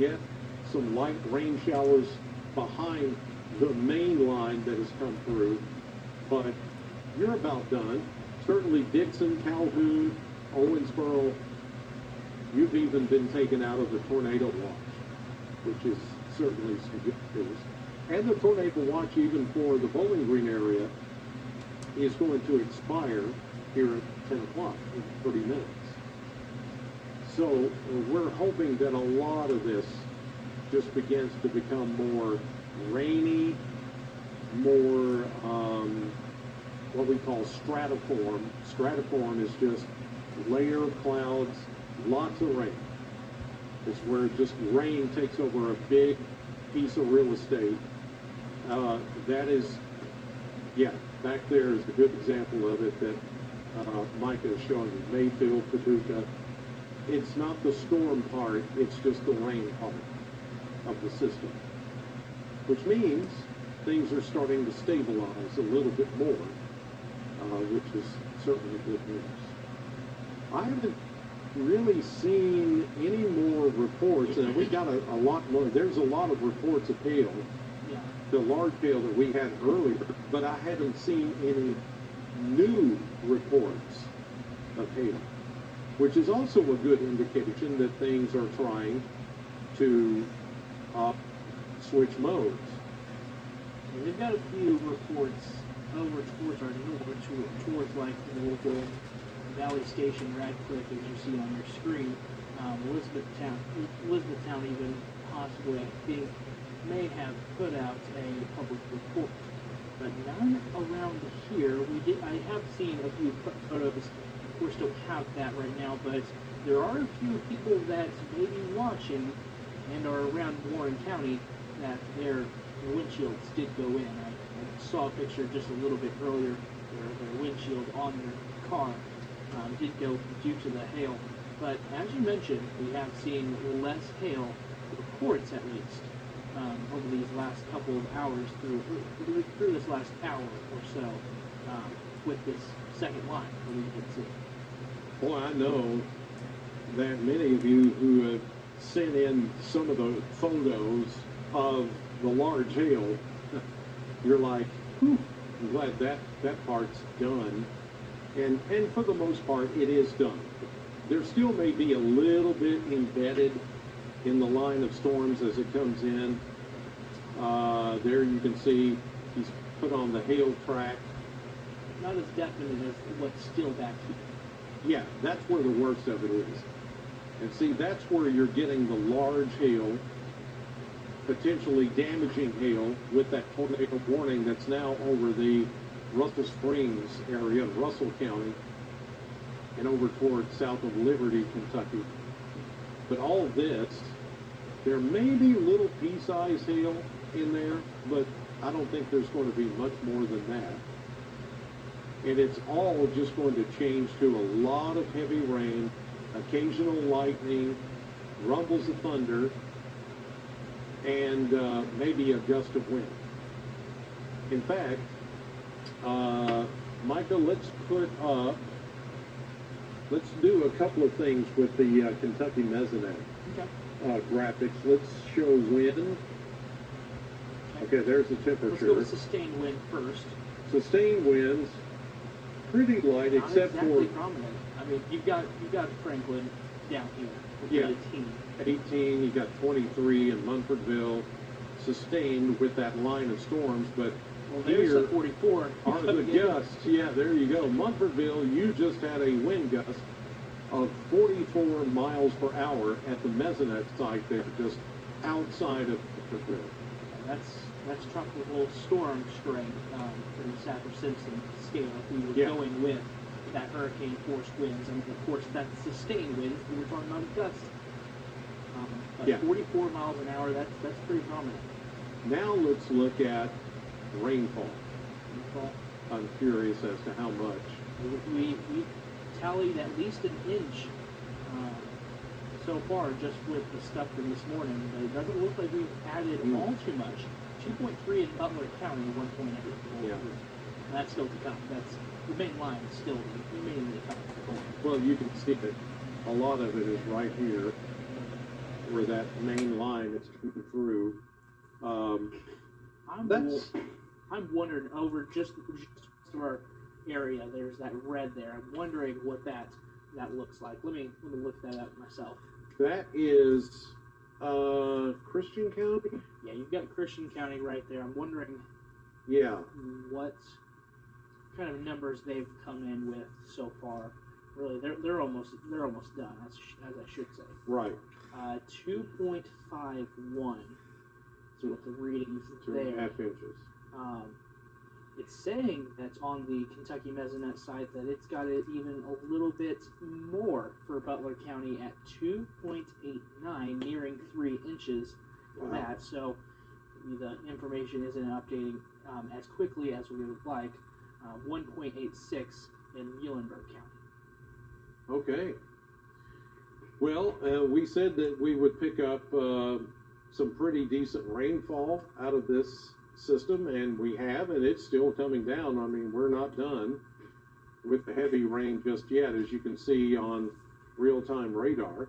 get some light rain showers behind the main line that has come through, but you're about done. Certainly Dixon, Calhoun, Owensboro, you've even been taken out of the tornado watch, which is certainly some good news. And the tornado watch, even for the Bowling Green area, is going to expire here at 10 o'clock in 30 minutes. So we're hoping that a lot of this just begins to become more rainy, more what we call stratiform. Stratiform is just layer of clouds, lots of rain. It's where just rain takes over a big piece of real estate. That is, yeah, back there is a good example of it that Micah is showing you. Mayfield, Paducah. It's not the storm part, it's just the rain part of the system. Which means things are starting to stabilize a little bit more, which is certainly good news. I haven't really seen any more reports, and we got a lot more. There's a lot of reports of hail, the large hail that we had earlier, but I haven't seen any new reports of hail, which is also a good indication that things are trying to switch modes. We've got a few reports over towards our north, towards like the local Valley Station, Radcliffe, as you see on your screen. Elizabethtown even possibly, I think, may have put out a public report, but none around here. I have seen a few photos. Of course, don't have that right now, but there are a few people that may be watching and are around Warren County that their windshields did go in. I saw a picture just a little bit earlier where their windshield on their car did go due to the hail. But as you mentioned, we have seen less hail reports, at least, over these last couple of hours through this last hour or so with this second line that we can see. Well, I know that many of you who have sent in some of the photos of the large hail, you're like, whew, I'm glad that part's done. And for the most part, it is done. There still may be a little bit embedded in the line of storms as it comes in. There you can see he's put on the hail track. Not as definite as what's still back here. Yeah, that's where the worst of it is. And see, that's where you're getting the large hail, potentially damaging hail with that tornado warning that's now over the Russell Springs area of Russell County and over towards south of Liberty, Kentucky. But all of this, there may be little pea-sized hail in there, but I don't think there's going to be much more than that. And it's all just going to change to a lot of heavy rain, occasional lightning, rumbles of thunder, and maybe a gust of wind. In fact, Micah, let's do a couple of things with the Kentucky Mesonet graphics. Let's show wind. Okay, there's the temperature. Let's go with sustained wind first. Sustained winds, pretty light, Not except exactly for prominent. I mean, you've got Franklin down here with 18. 18. You got 23 in Munfordville, sustained with that line of storms, but well, there's a 44. Are the gusts? Yeah, there you go. Munfordville, you just had a wind gust of 44 miles per hour at the Mesonet site there, just outside of Munfordville. That's tropical storm strength for the Saffir-Simpson scale. If we were going with that hurricane force winds, and of course that's sustained winds. We were talking about gusts. But 44 miles an hour, that's pretty prominent. Now let's look at rainfall. I'm curious as to how much. We tallied at least an inch so far just with the stuff from this morning. But it doesn't look like we've added all too much. 2.3 in Butler County, 1.8. And that's still to come. That's the main line is still remaining to come. Well, you can see that a lot of it is right here. where that main line is coming through. I'm wondering over just to our area. There's that red there. I'm wondering what that looks like. Let me look that up myself. That is Christian County. Yeah, you've got Christian County right there. I'm wondering. Yeah. What kind of numbers they've come in with so far? Really, they're almost done. As I should say. Right. 2.51 is what the readings there. 2.5 inches. It's saying that on the Kentucky Mesonet site that it's got it even a little bit more for Butler County at 2.89, nearing 3 inches for that. So the information isn't updating as quickly as we would like. 1.86 in Muhlenberg County. Okay. Well, we said that we would pick up some pretty decent rainfall out of this system, and we have, and it's still coming down. I mean, we're not done with the heavy rain just yet, as you can see on real-time radar.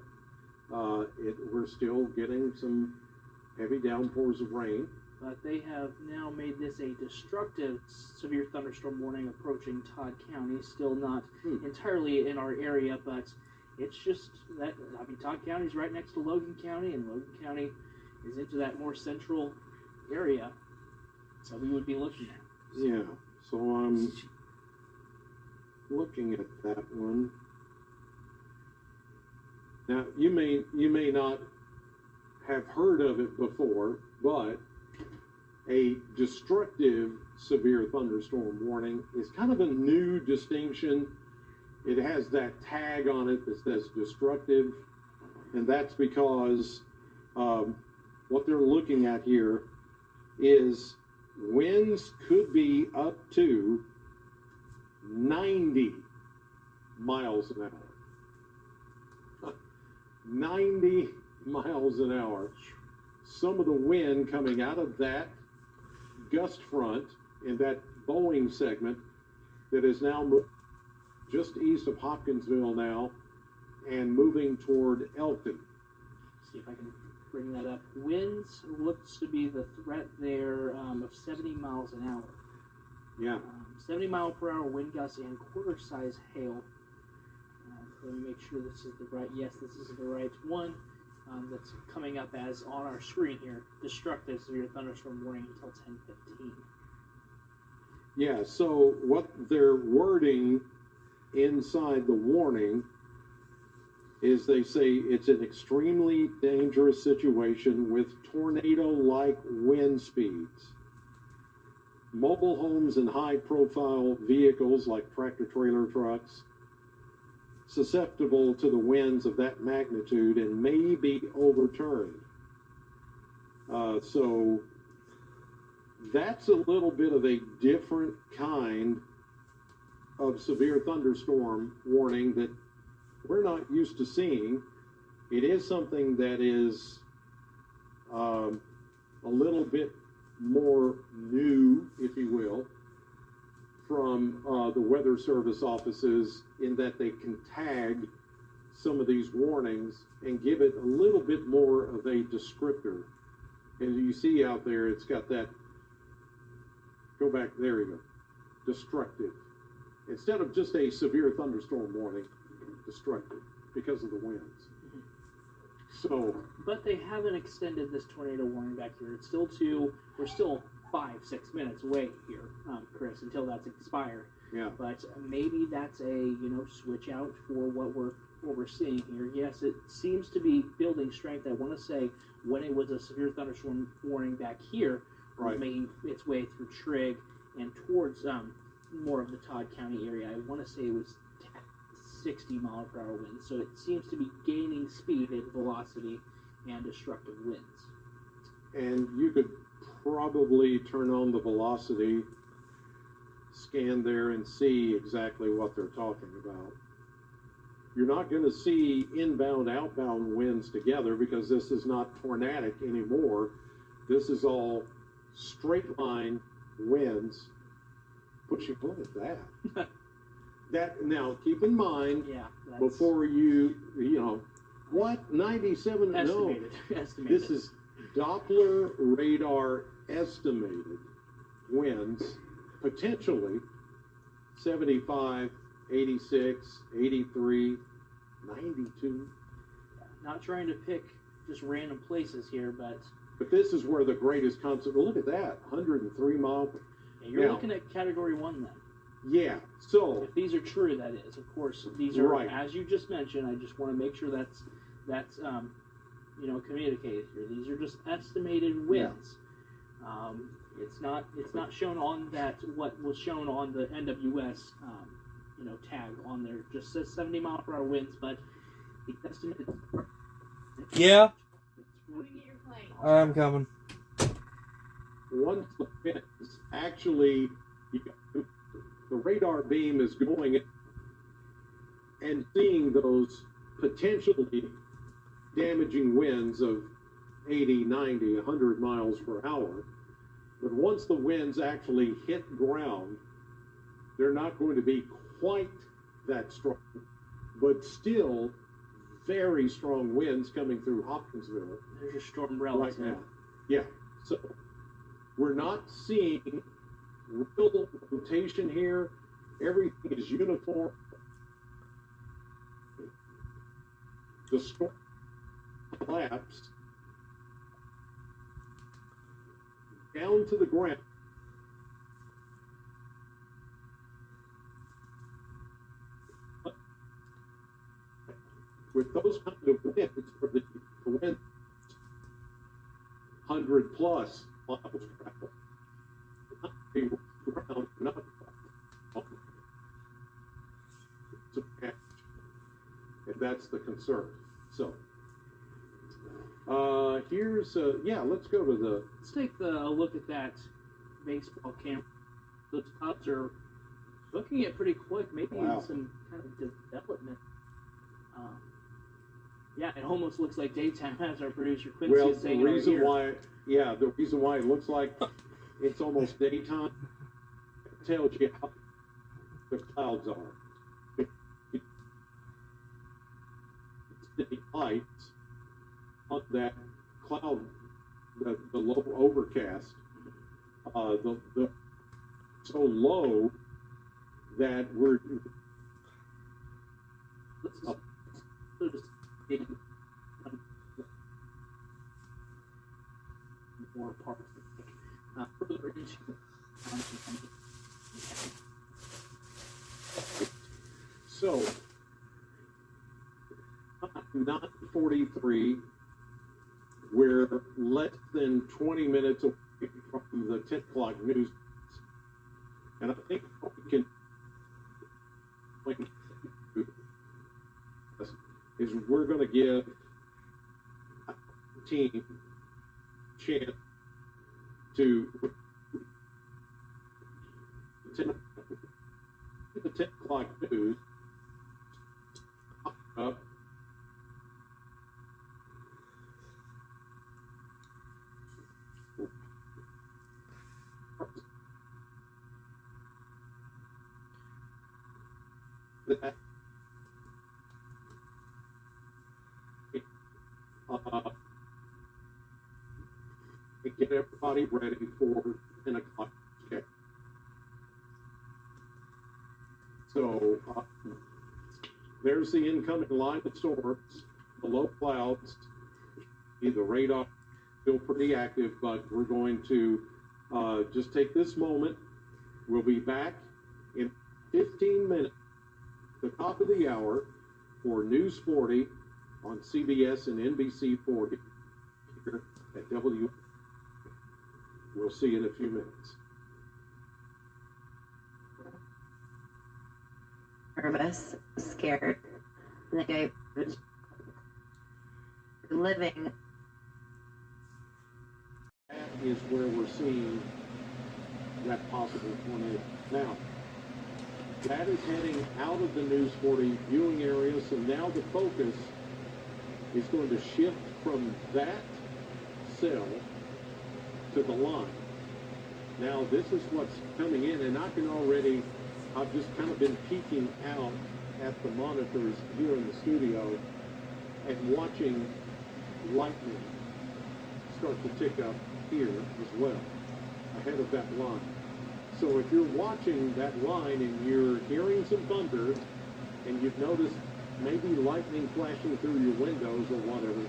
We're still getting some heavy downpours of rain. But they have now made this a destructive severe thunderstorm warning approaching Todd County. Still not entirely in our area, but it's just that, I mean, Todd County is right next to Logan County, and Logan County is into that more central area that we would be looking at. Yeah, so I'm looking at that one. Now, you may not have heard of it before, but a destructive severe thunderstorm warning is kind of a new distinction. It has that tag on it that says destructive, and that's because what they're looking at here is winds could be up to 90 miles an hour. 90 miles an hour. Some of the wind coming out of that gust front in that Boeing segment that is now just east of Hopkinsville now and moving toward Elkton. See if I can bring that up. Winds looks to be the threat there of 70 miles an hour. Yeah. 70 mile per hour wind gusts and quarter size hail. Let me make sure this is the right. Yes, this is the right one. That's coming up as on our screen here. Destructive severe thunderstorm warning until 10:15. Yeah. So what they're wording inside the warning is they say it's an extremely dangerous situation with tornado-like wind speeds. Mobile homes and high-profile vehicles like tractor-trailer trucks susceptible to the winds of that magnitude and may be overturned. So that's a little bit of a different kind of severe thunderstorm warning that we're not used to seeing. It is something that is a little bit more new, if you will, from the Weather Service offices, in that they can tag some of these warnings and give it a little bit more of a descriptor. And you see out there, it's got that, go back, there you go, destructive. Instead of just a severe thunderstorm warning, destructive because of the winds. So, but they haven't extended this tornado warning back here. It's still we're still 5-6 minutes away here, Chris, until that's expired. yeah. But maybe that's a switch out for what we're seeing here. Yes, it seems to be building strength. I want to say when it was a severe thunderstorm warning back here, Right. making its way through Trigg and towards more of the Todd County area. I want to say it was 60 mile per hour winds. So it seems to be gaining speed and velocity and destructive winds. And you could probably turn on the velocity scan there and see exactly what they're talking about. You're not going to see inbound, outbound winds together because this is not tornadic anymore. This is all straight line winds. Pushing, what is that? That now, keep in mind, Yeah. before you What? 97? No. Estimated. Estimated. This is Doppler radar estimated winds, potentially 75, 86, 83, 92. Not trying to pick just random places here, but this is where the greatest concept. Look at that, 103 mile. you're Now, looking at Category 1 then. Yeah. So If these are true, that is. Of course, these are, Right. as you just mentioned, I just want to make sure that's communicated here. These are just estimated winds. It's not shown on that what was shown on the NWS tag on there. It just says 70-mile-per-hour winds, but the estimated. Yeah, It's I'm coming. once the winds actually, the radar beam is going and seeing those potentially damaging winds of 80, 90, 100 miles per hour. But once the winds actually hit ground, they're not going to be quite that strong, but still very strong winds coming through Hopkinsville There's your storm umbrella right now. Yeah. So we're not seeing real rotation here. Everything is uniform. The storm collapsed down to the ground. With those kind of winds, for the wind 100 plus miles per hour, not be ground, not it's a catch. And that's the concern. So here's let's go to the Let's take a look at that baseball camera. Those Cubs are looking at pretty quick, maybe Wow. in some kind of development. It almost looks like daytime, as our producer Quincy well, is saying. the over reason here. why it looks like it's almost daytime tells you how the clouds are. It's the lights on that cloud, the low overcast, the so low that we're Let's just, just dig more parts further into. So, 9:43, we're less than 20 minutes away from the 10 o'clock news. And I think what we can is we're going to give a team chance to the 10 o'clock news up. That and get everybody ready for 10 o'clock check. So there's the incoming line of storms, the low clouds, the radar still pretty active, but we're going to just take this moment. We'll be back in 15 minutes, the top of the hour, for News 40 on CBS and NBC 40 here at W. We'll see you in a few minutes. Nervous, scared. I think I was living. That is where we're seeing that possible tornado. Now, that is heading out of the News 40 viewing area, so now the focus is going to shift from that cell to the line. Now, this is what's coming in, and I've just kind of been peeking out at the monitors here in the studio, and watching lightning start to tick up here as well, ahead of that line. So if you're watching that line and you're hearing some thunder, and you've noticed maybe lightning flashing through your windows or whatever,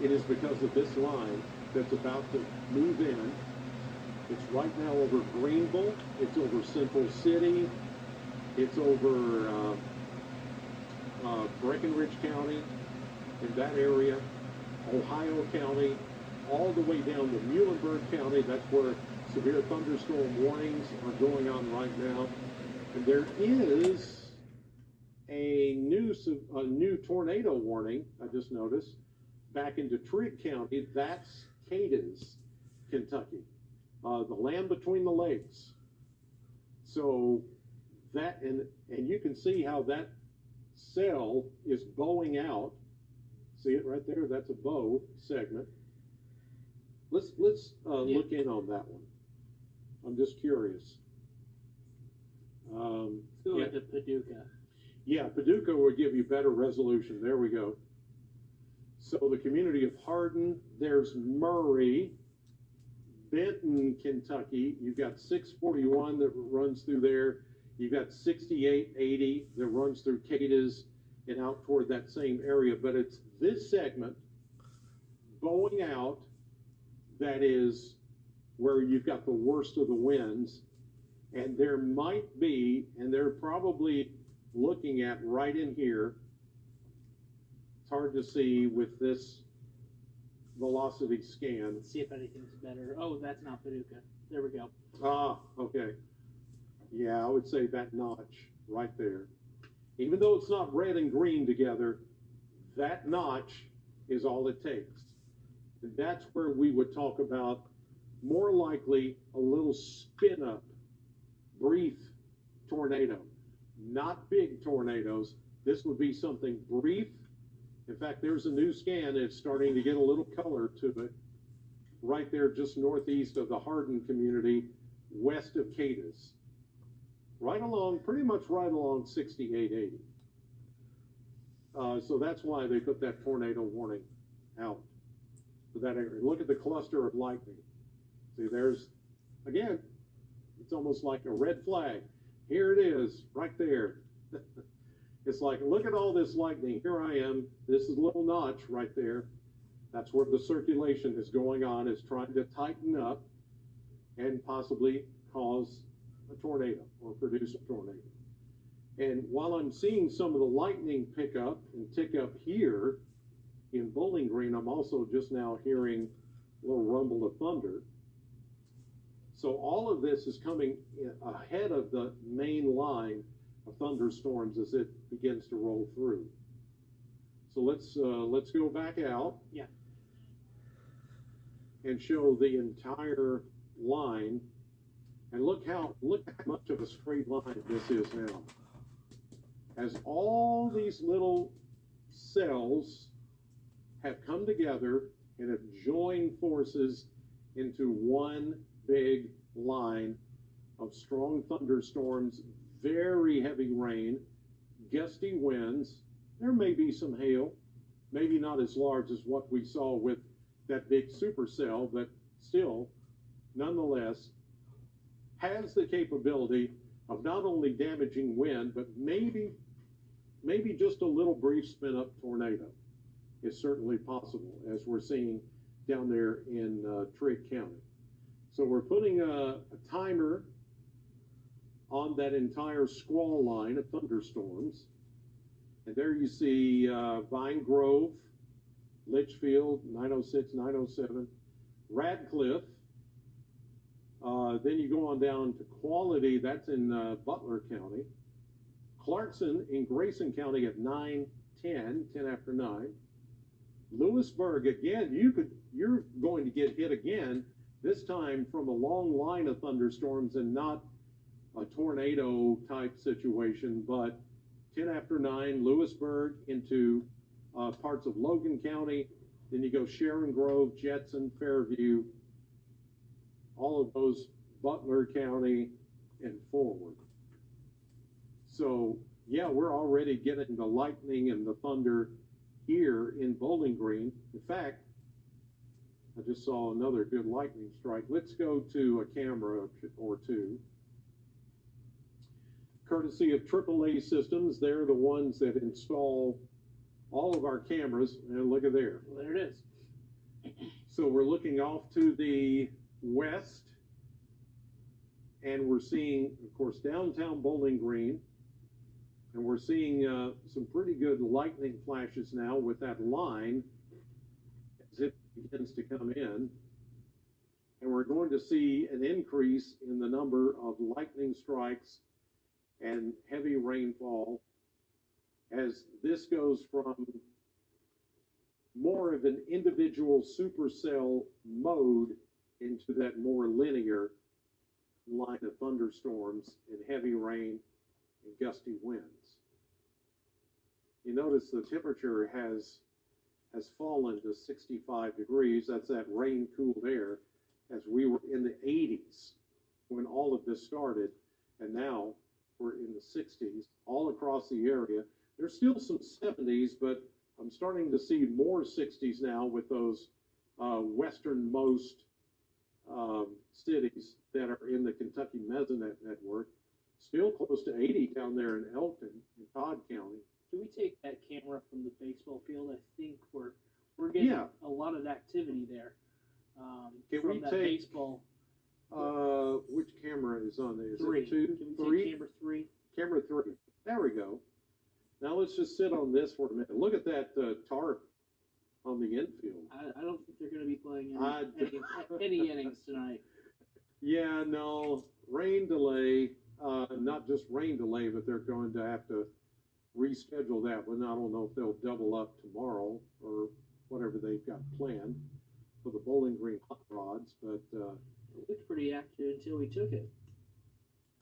it is because of this line that's about to move in. It's right now over Greenville, it's over Central City, it's over Breckenridge County, in that area, Ohio County, all the way down to Muhlenberg County. That's where severe thunderstorm warnings are going on right now. And there is a new tornado warning, I just noticed, back in Detroit County. That's Cadiz, Kentucky, the land between the lakes. So that, and you can see how that cell is bowing out. See it right there? That's a bow segment. Let's look in on that one. I'm just curious. Go Yeah. into Paducah. Yeah, Paducah will give you better resolution. There we go. So the community of Hardin, there's Murray, Benton, Kentucky. You've got 641 that runs through there. You've got 6880 that runs through Cadiz and out toward that same area. But it's this segment bowing out that is where you've got the worst of the winds. And there might be, and they're probably looking at right in here. It's hard to see with this velocity scan. Let's see if anything's better. Oh, that's not Paducah. There we go. Ah, okay. Yeah, I would say that notch right there. Even though it's not red and green together, that notch is all it takes. And that's where we would talk about more likely a little spin up, brief tornado. Not big tornadoes. This would be something brief. In fact, there's a new scan. It's starting to get a little color to it. Right there, just northeast of the Hardin community, west of Cadiz. Right along, pretty much right along 6880. So that's why they put that tornado warning out for that area. Look at the cluster of lightning. See, there's, again, it's almost like a red flag. Here it is, right there. It's like, look at all this lightning. Here I am. This is a little notch right there. That's where the circulation is going on. It's trying to tighten up and possibly cause a tornado or produce a tornado. And while I'm seeing some of the lightning pick up and tick up here in Bowling Green, I'm also just now hearing a little rumble of thunder. So all of this is coming ahead of the main line of thunderstorms as it begins to roll through. So let's go back out. Yeah. And show the entire line. And look how much of a straight line this is now. As all these little cells have come together and have joined forces into one big line of strong thunderstorms, very heavy rain, gusty winds. There may be some hail, maybe not as large as what we saw with that big supercell, but still, nonetheless, has the capability of not only damaging wind, but maybe just a little brief spin-up tornado is certainly possible, as we're seeing down there in Trigg County. So we're putting a timer on that entire squall line of thunderstorms. And there you see Vine Grove, Litchfield, 906, 907, Radcliffe. Then you go on down to Quality, that's in Butler County. Clarkson in Grayson County at 9:10, 10 after 9. Lewisburg, again, you're going to get hit again, this time from a long line of thunderstorms and not a tornado type situation, but 10 after 9, Lewisburg into parts of Logan County. Then you go Sharon Grove, Jetson, Fairview, all of those, Butler County and forward. So yeah, we're already getting the lightning and the thunder here in Bowling Green. In fact, I just saw another good lightning strike. Let's go to a camera or two. Courtesy of AAA Systems, they're the ones that install all of our cameras. And look at there. Well, there it is. So we're looking off to the west, and we're seeing, of course, downtown Bowling Green, and we're seeing some pretty good lightning flashes now with that line as it begins to come in. And we're going to see an increase in the number of lightning strikes and heavy rainfall as this goes from more of an individual supercell mode into that more linear line of thunderstorms and heavy rain and gusty winds. You notice the temperature has fallen to 65 degrees. That's that rain cooled air, as we were in the 80s when all of this started, and now we're in the 60s all across the area. There's still some 70s, but I'm starting to see more 60s now with those westernmost cities that are in the Kentucky Mesonet network. Still close to 80 down there in Elkton in Todd County. Can we take that camera from the baseball field? I think we're getting a lot of activity there. Can from we that take baseball? Which camera is on there? Is Three. it two? Can we Three? take camera 3? Camera 3. There we go. Now let's just sit on this for a minute. Look at that tarp on the infield. I don't think they're going to be playing I- any innings tonight. Yeah, no, rain delay, not just rain delay, but they're going to have to reschedule that one. I don't know if they'll double up tomorrow or whatever they've got planned for the Bowling Green Hot Rods, but It looked pretty active until we took it.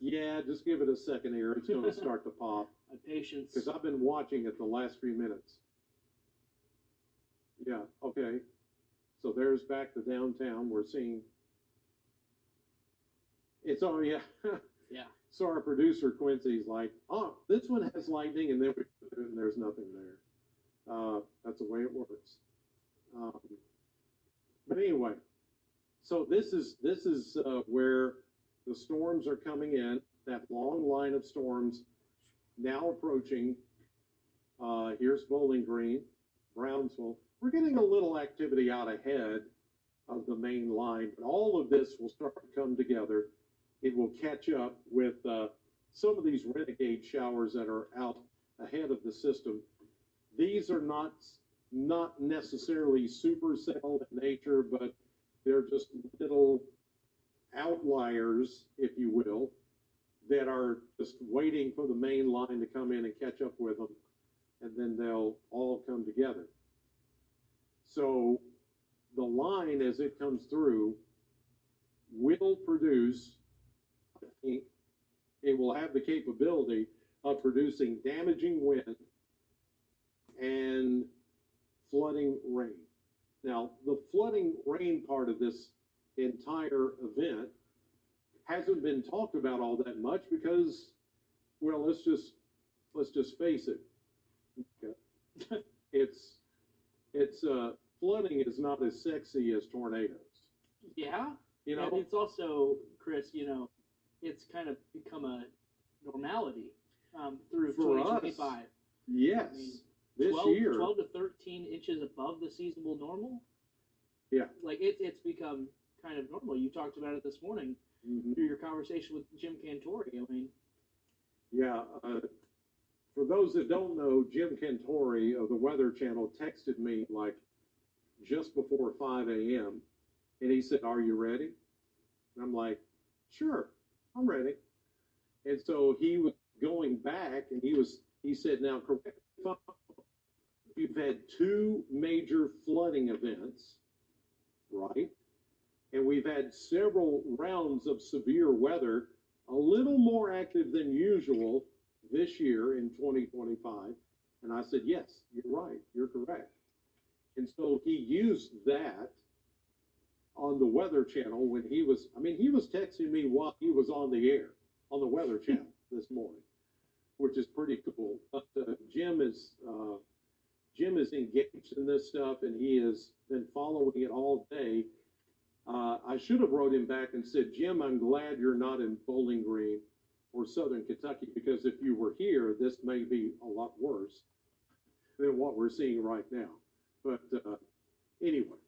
yeah, just give it a second here. It's going to start to pop. My patience. Because I've been watching it the last 3 minutes. Yeah, okay. So there's back to downtown. We're seeing. It's oh yeah. Yeah. So our producer Quincy's like, oh, this one has lightning, and then we put it and there's nothing there. That's the way it works. But anyway, so this is where the storms are coming in. That long line of storms now approaching. Here's Bowling Green, Brownsville. We're getting a little activity out ahead of the main line, but all of this will start to come together. It will catch up with some of these renegade showers that are out ahead of the system. These are not necessarily supercell in nature, but they're just little outliers, if you will, that are just waiting for the main line to come in and catch up with them, and then they'll all come together. So the line, as it comes through, will produce, I think, it will have the capability of producing damaging wind and flooding rain. Now, the flooding rain part of this entire event hasn't been talked about all that much because, well, let's just face it. Okay. It's flooding is not as sexy as tornadoes. Yeah. You know, And it's also, Chris, it's kind of become a normality through For us, 2025. yes, I mean, this 12, year, 12 to 13 inches above the seasonable normal. Yeah. Like it's become kind of normal. You talked about it this morning mhm. through your conversation with Jim Cantori. I mean, Yeah, for those that don't know, Jim Cantori of the Weather Channel texted me like just before 5 a.m. and he said, "Are you ready?" And I'm like, "Sure, I'm ready." And so he was going back and he said, "Now, correct me if I'm wrong, you've had 2 major flooding events, right? And we've had several rounds of severe weather, a little more active than usual this year in 2025. And I said, yes, you're right. You're correct. And so he used that on the Weather Channel when he was texting me while he was on the air on the Weather Channel this morning, which is pretty cool. But Jim is Jim is engaged in this stuff and he has been following it all day. I should have wrote him back and said, Jim, I'm glad you're not in Bowling Green or Southern Kentucky, because if you were here, this may be a lot worse than what we're seeing right now. But anyway,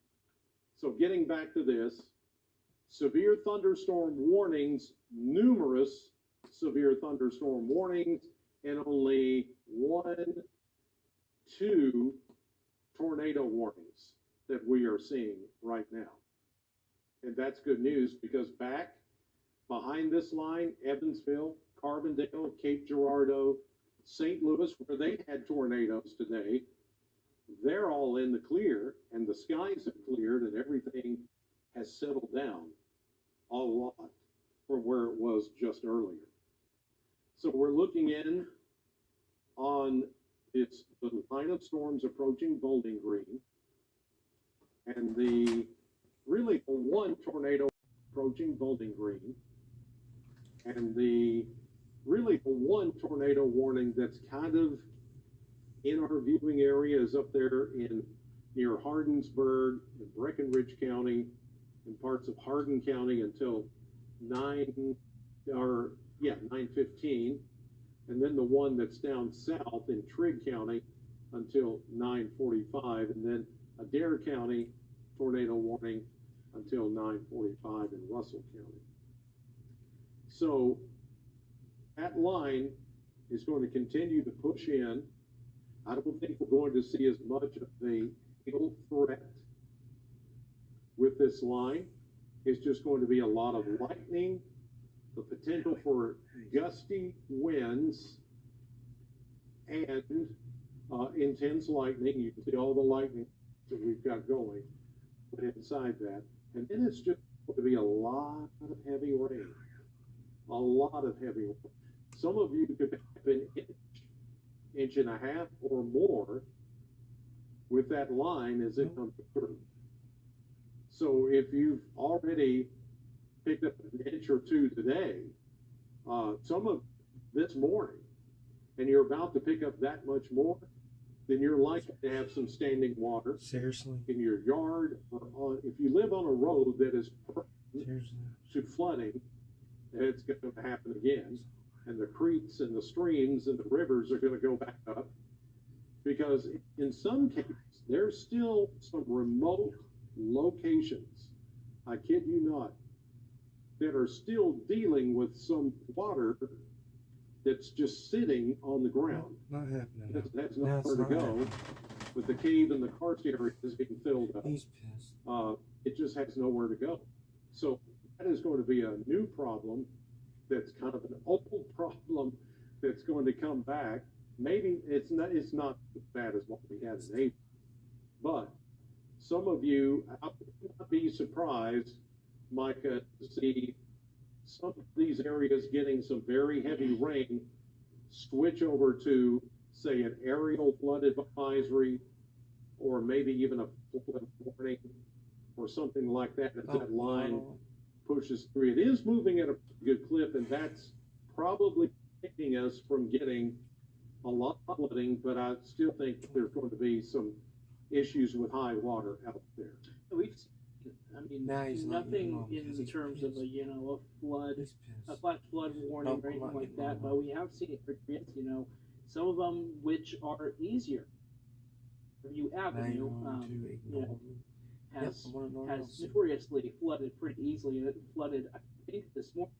so getting back to this, severe thunderstorm warnings, numerous severe thunderstorm warnings, and only 2 tornado warnings that we are seeing right now. And that's good news, because back behind this line, Evansville, Carbondale, Cape Girardeau, St. Louis, where they had tornadoes today, they're all in the clear, and the skies have cleared, and everything has settled down a lot from where it was just earlier. So we're looking in on the line of storms approaching Bowling Green, and the one tornado approaching Bowling Green, and the one tornado warning that's kind of in our viewing area is up there near Hardinsburg and Breckinridge County and parts of Hardin County until 9:15, and then the one that's down south in Trigg County until 9:45, and then Adair County tornado warning until 9:45 in Russell County. So that line is going to continue to push in. I don't think we're going to see as much of a hail threat with this line. It's just going to be a lot of lightning, the potential for gusty winds, and intense lightning. You can see all the lightning that we've got going inside that. And then it's just going to be a lot of heavy rain. A lot of heavy rain. Some of you could have an inch and a half or more with that line as it comes through. So if you've already picked up an inch or two today, some of this morning, and you're about to pick up that much more, then you're likely to have some standing water. Seriously? In your yard, or if you live on a road that is prone to flooding, it's going to happen again. And the creeks and the streams and the rivers are going to go back up, because in some cases, there's still some remote locations, I kid you not, that are still dealing with some water that's just sitting on the ground. Not happening. That's nowhere to go. With the cave and the karst area is being filled up. He's pissed. It just has nowhere to go. So that is going to be a new problem. That's kind of an old problem that's going to come back. Maybe it's not as bad as what we had in April, but some of you, I would not be surprised, Micah, to see some of these areas getting some very heavy rain switch over to, say, an aerial flood advisory, or maybe even a flood warning or something like that as that line pushes through. It is moving at a good clip, and that's probably taking us from getting a lot of flooding, but I still think there's going to be some issues with high water out there. We've seen, I mean, nothing in terms of a flash flood warning or anything like that, but we have seen areas, some of them which are easier. Review Avenue, has notoriously flooded pretty easily. It flooded, I think, this morning.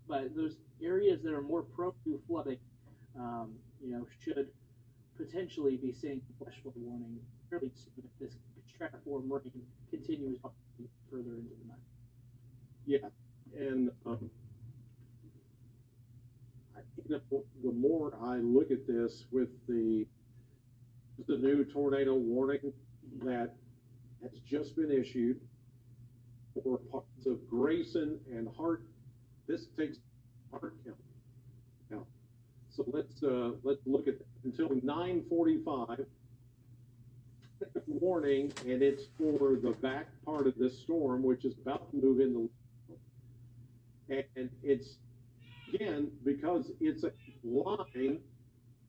But those areas that are more prone to flooding, should potentially be seeing flash flood warning fairly soon if this stratiform rain continues further into the night. Yeah, and the more I look at this with the new tornado warning that has just been issued for parts of Grayson and Hart, this takes Hart County now. So let's look at that. Until 9:45 warning, and it's for the back part of this storm, which is about to move into, and it's again because it's a line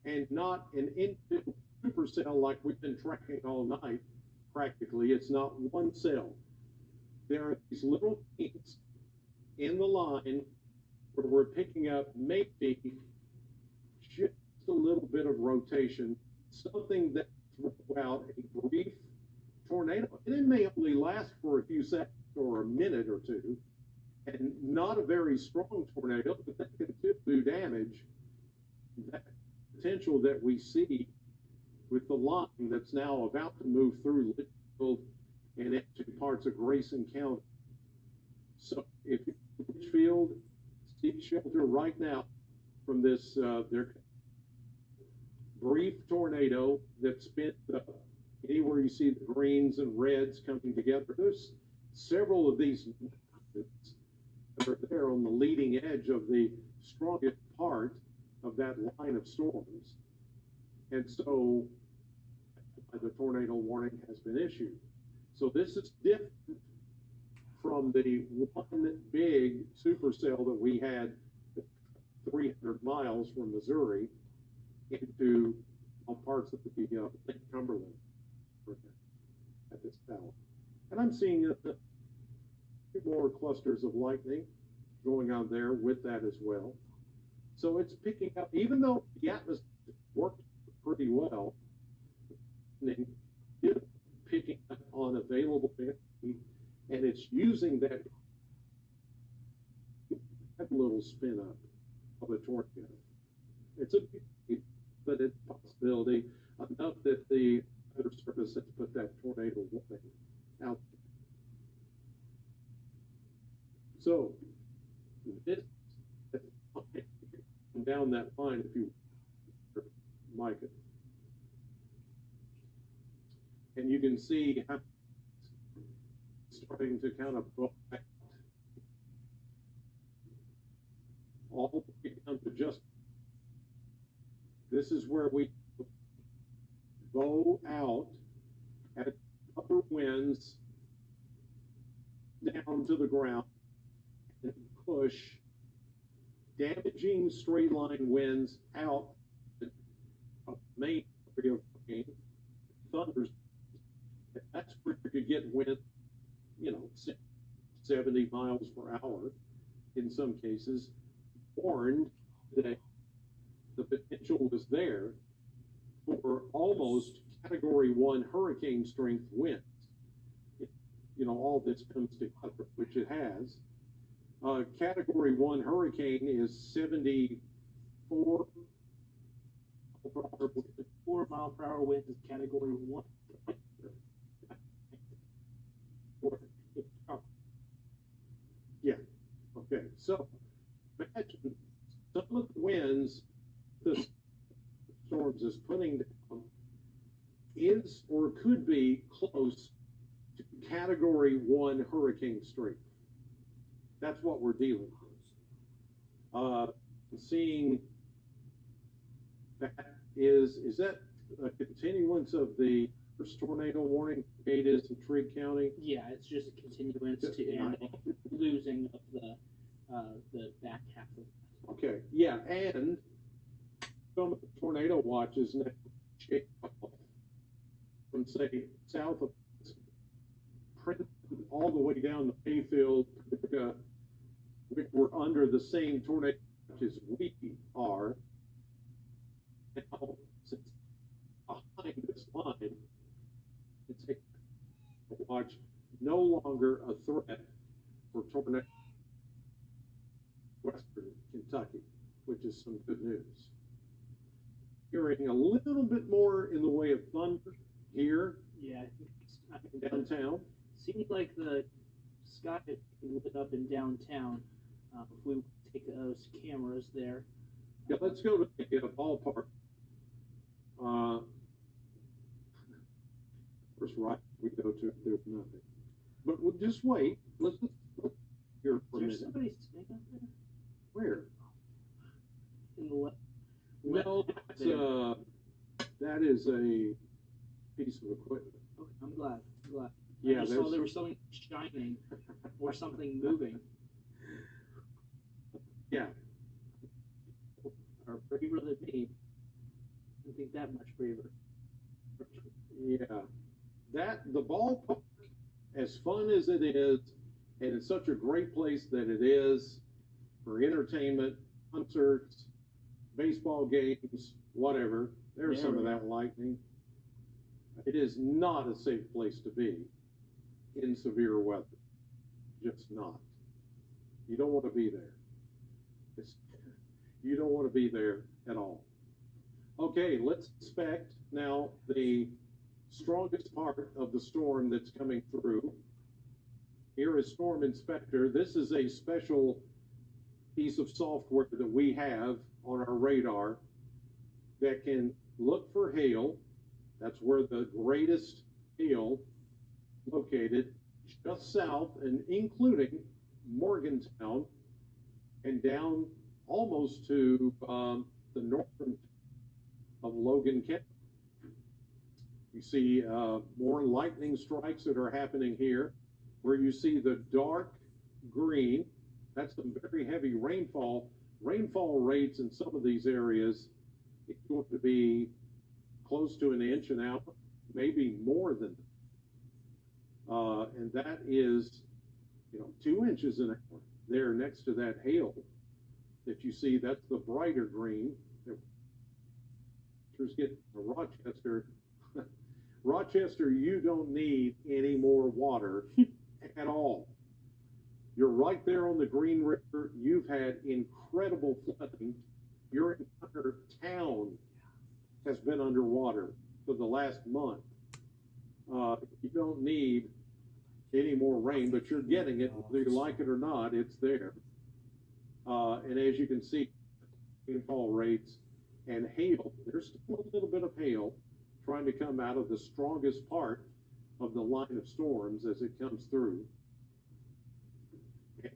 and not an individual supercell like we've been tracking all night, practically. It's not one cell. There are these little peaks in the line where we're picking up maybe just a little bit of rotation, something that throw out a brief tornado. And it may only last for a few seconds or a minute or two, and not a very strong tornado, but that can still do damage. That potential that we see with the line that's now about to move through Litchfield and into parts of Grayson County. So if Litchfield seek shelter right now from this their brief tornado that spent anywhere you see the greens and reds coming together, there's several of these that are there on the leading edge of the strongest part of that line of storms. And so the tornado warning has been issued. So this is different from the one big supercell that we had 300 miles from Missouri into parts of the Lake Cumberland at this tower. And I'm seeing more clusters of lightning going on there with that as well. So it's picking up, even though the atmosphere worked pretty well, it's picking up on available energy, and it's using that little spin up of a tornado. It's a big, but it's a possibility enough that the Weather Service has put that tornado warning out. So this down that line, if you mic it, and you can see how it's starting to kind of go back all the way down to just this is where we go out at upper winds down to the ground and push damaging straight line winds out of the main area of rain, thunders. That's where you could get wind, 70 miles per hour in some cases. Warned that the potential was there for almost Category 1 hurricane strength winds. All this comes together, which it has. Category 1 hurricane is 74 mile per hour wind is Category 1. Yeah. Okay. So imagine some of the winds the storms is putting down is or could be close to Category 1 hurricane strength. That's what we're dealing with. Seeing that is that a continuance of the first tornado warning Gate is in Trigg County? Yeah, it's just a continuance to and a losing of the back half of that. Okay, yeah, and some of the tornado watches now shake off from say south of Princeton all the way down to Mayfield. We're under the same tornado watches we are now. Since behind this line, it's a watch no longer a threat for tornado western Kentucky, which is some good news. Hearing a little bit more in the way of thunder here. Yeah, I think downtown. Seems like the sky is lit up in downtown. If we take those cameras there. Yeah, let's go to a ballpark. First right we go to, there's nothing. But we'll just wait. Let's just look here for a minute. Is there somebody's snake out there? Where? In the left. No, that is a piece of equipment. Okay, I'm glad. Yeah, I just saw there was something shining or something moving. Yeah. Are braver than me. I think that much braver. Yeah, the ballpark, as fun as it is, and it's such a great place that it is for entertainment, concerts, baseball games, whatever. There's some of that lightning. It is not a safe place to be in severe weather. Just not. You don't want to be there. You don't want to be there at all. Okay, let's inspect now the strongest part of the storm that's coming through. Here is Storm Inspector. This is a special piece of software that we have on our radar that can look for hail. That's where the greatest hail located, just south and including Morgantown and down almost to the northern of Logan County. You see more lightning strikes that are happening here, where you see the dark green. That's some very heavy rainfall. Rainfall rates in some of these areas, it's going to be close to an inch an hour, maybe more than that. And that is, 2 inches an hour there next to that hail that you see. That's the brighter green. Pictures get Rochester. Rochester, you don't need any more water at all. You're right there on the Green River. You've had incredible flooding. Your entire town has been underwater for the last month. You don't need any more rain, but you're getting it, whether you like it or not. It's there. And as you can see, rainfall rates and hail, there's still a little bit of hail trying to come out of the strongest part of the line of storms as it comes through.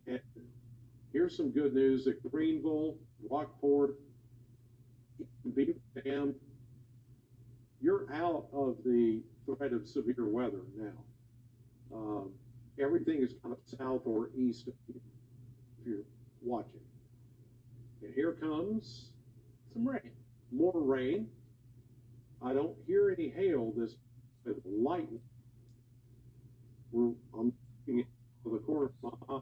And here's some good news at Greenville, Rockport, Beaver Dam. You're out of the threat of severe weather now. Everything is kind of south or east of you, if you're watching. And here comes some rain. More rain. I don't hear any hail. This lightning. I'm looking at the corner of my eye.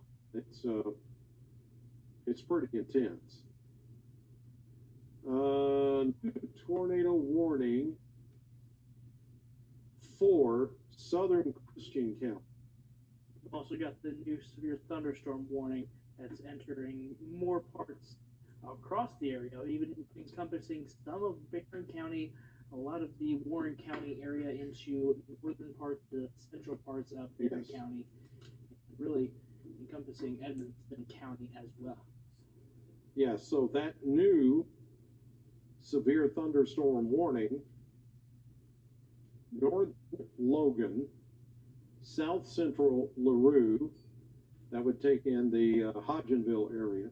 It's pretty intense. Tornado warning for southern Christian County. We've also got the new severe thunderstorm warning that's entering more parts across the area, even encompassing some of Barron County, a lot of the Warren County area into northern parts, the central parts of Barron County, really encompassing Edmonson County as well. Yeah, so that new severe thunderstorm warning, north Logan, south central LaRue, that would take in the Hodgenville area,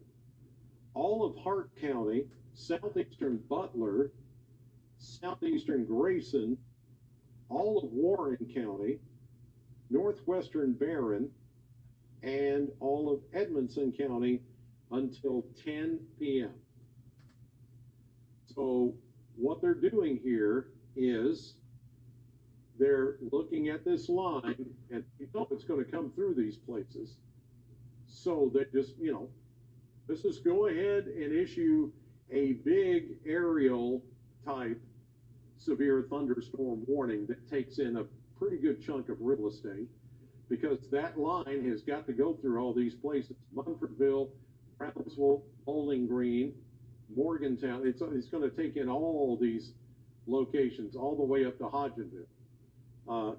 all of Hart County, southeastern Butler, southeastern Grayson, all of Warren County, northwestern Barron, and all of Edmonson County until 10 p.m. So what they're doing here is they're looking at this line, and you know it's going to come through these places. So they just, let's just go ahead and issue a big aerial type severe thunderstorm warning that takes in a pretty good chunk of real estate, because that line has got to go through all these places: Munfordville, Brownsville, Bowling Green, Morgantown. It's going to take in all these locations all the way up to Hodgenville.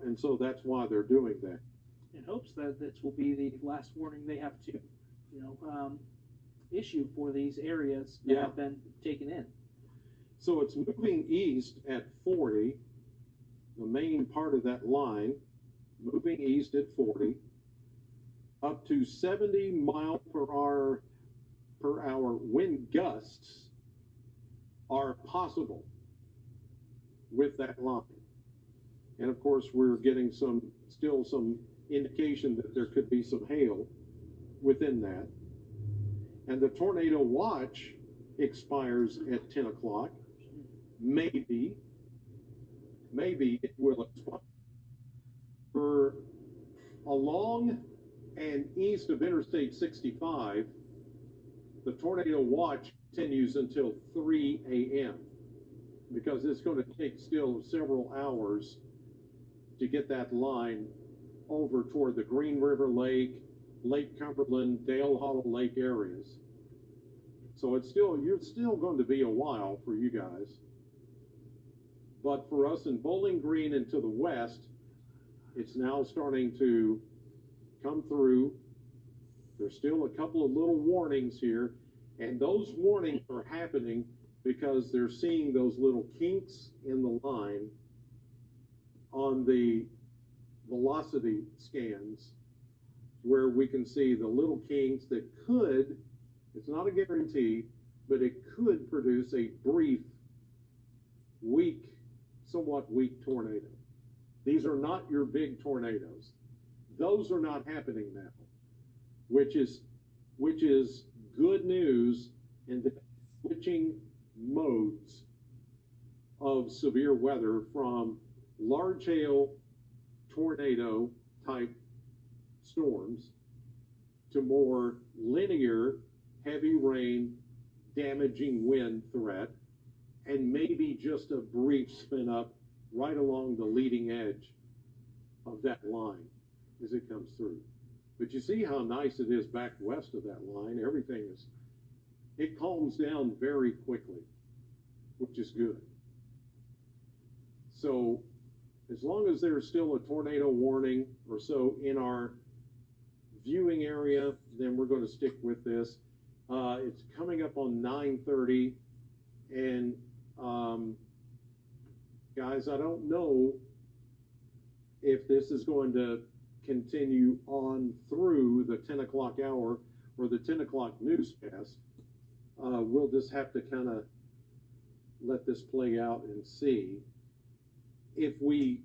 And so that's why they're doing that. In hopes that this will be the last warning they have to, issue for these areas that have been taken in. So it's moving east at 40, the main part of that line, moving east at 40, up to 70 mile per hour wind gusts are possible with that line. And of course, we're getting still some indication that there could be some hail within that. And the tornado watch expires at 10 o'clock, maybe. maybe it will expire. For along and east of Interstate 65, the tornado watch continues until 3 a.m. because it's going to take still several hours to get that line over toward the Green River Lake, Lake Cumberland, Dale Hollow Lake areas. So you're still going to be a while for you guys. But for us in Bowling Green and to the west, it's now starting to come through. There's still a couple of little warnings here, and those warnings are happening because they're seeing those little kinks in the line on the velocity scans where we can see the little kinks that could, it's not a guarantee, but it could produce a brief, weak, somewhat weak tornado. These are not your big tornadoes. Those are not happening now, which is good news in the switching modes of severe weather from large hail tornado type storms to more linear heavy rain damaging wind threat, and maybe just a brief spin up right along the leading edge of that line as it comes through. But you see how nice it is back west of that line. It calms down very quickly, which is good. So as long as there's still a tornado warning or so in our viewing area, then we're going to stick with this. It's coming up on 9:30, and guys, I don't know if this is going to continue on through the 10 o'clock hour or the 10 o'clock newscast. We'll just have to kind of let this play out and see. If we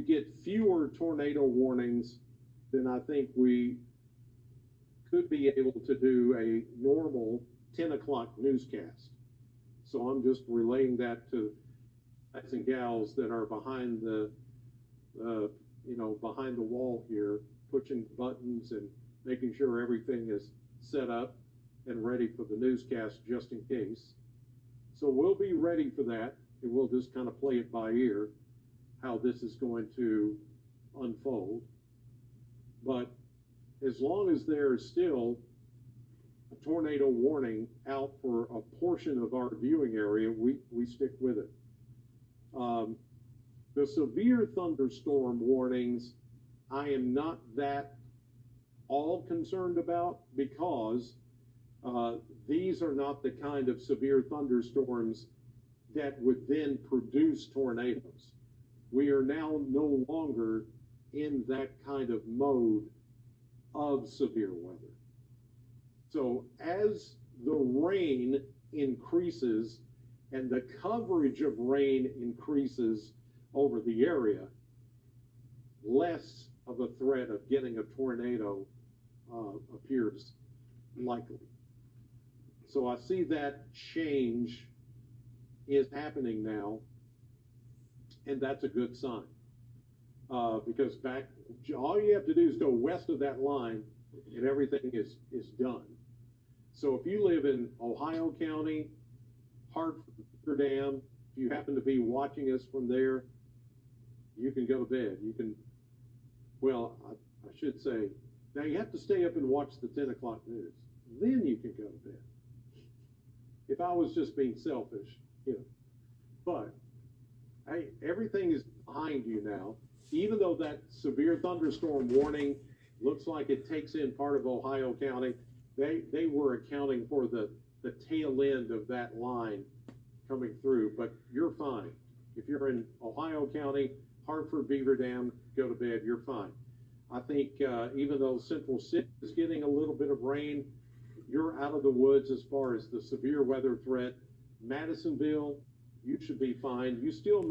get fewer tornado warnings, then I think we could be able to do a normal 10 o'clock newscast. So I'm just relaying that to guys and gals that are behind the behind the wall here, pushing buttons and making sure everything is set up and ready for the newscast just in case. So we'll be ready for that, and we'll just kind of play it by ear how this is going to unfold. But as long as there's still a tornado warning out for a portion of our viewing area, we stick with it. The severe thunderstorm warnings, I am not that all concerned about, because these are not the kind of severe thunderstorms that would then produce tornadoes. We are now no longer in that kind of mode of severe weather. So as the rain increases and the coverage of rain increases over the area, less of a threat of getting a tornado appears likely. So I see that change is happening now, and that's a good sign. Because all you have to do is go west of that line and everything is done. So if you live in Ohio County, Hartford Dam, if you happen to be watching us from there, you can go to bed. You can, well, I should say, now you have to stay up and watch the 10 o'clock news. Then you can go to bed. If I was just being selfish, But, hey, everything is behind you now. Even though that severe thunderstorm warning looks like it takes in part of Ohio County, they were accounting for the tail end of that line coming through, but you're fine. If you're in Ohio County, Hartford, Beaver Dam, go to bed, you're fine. I think even though Central City is getting a little bit of rain, you're out of the woods as far as the severe weather threat. Madisonville, you should be fine. You still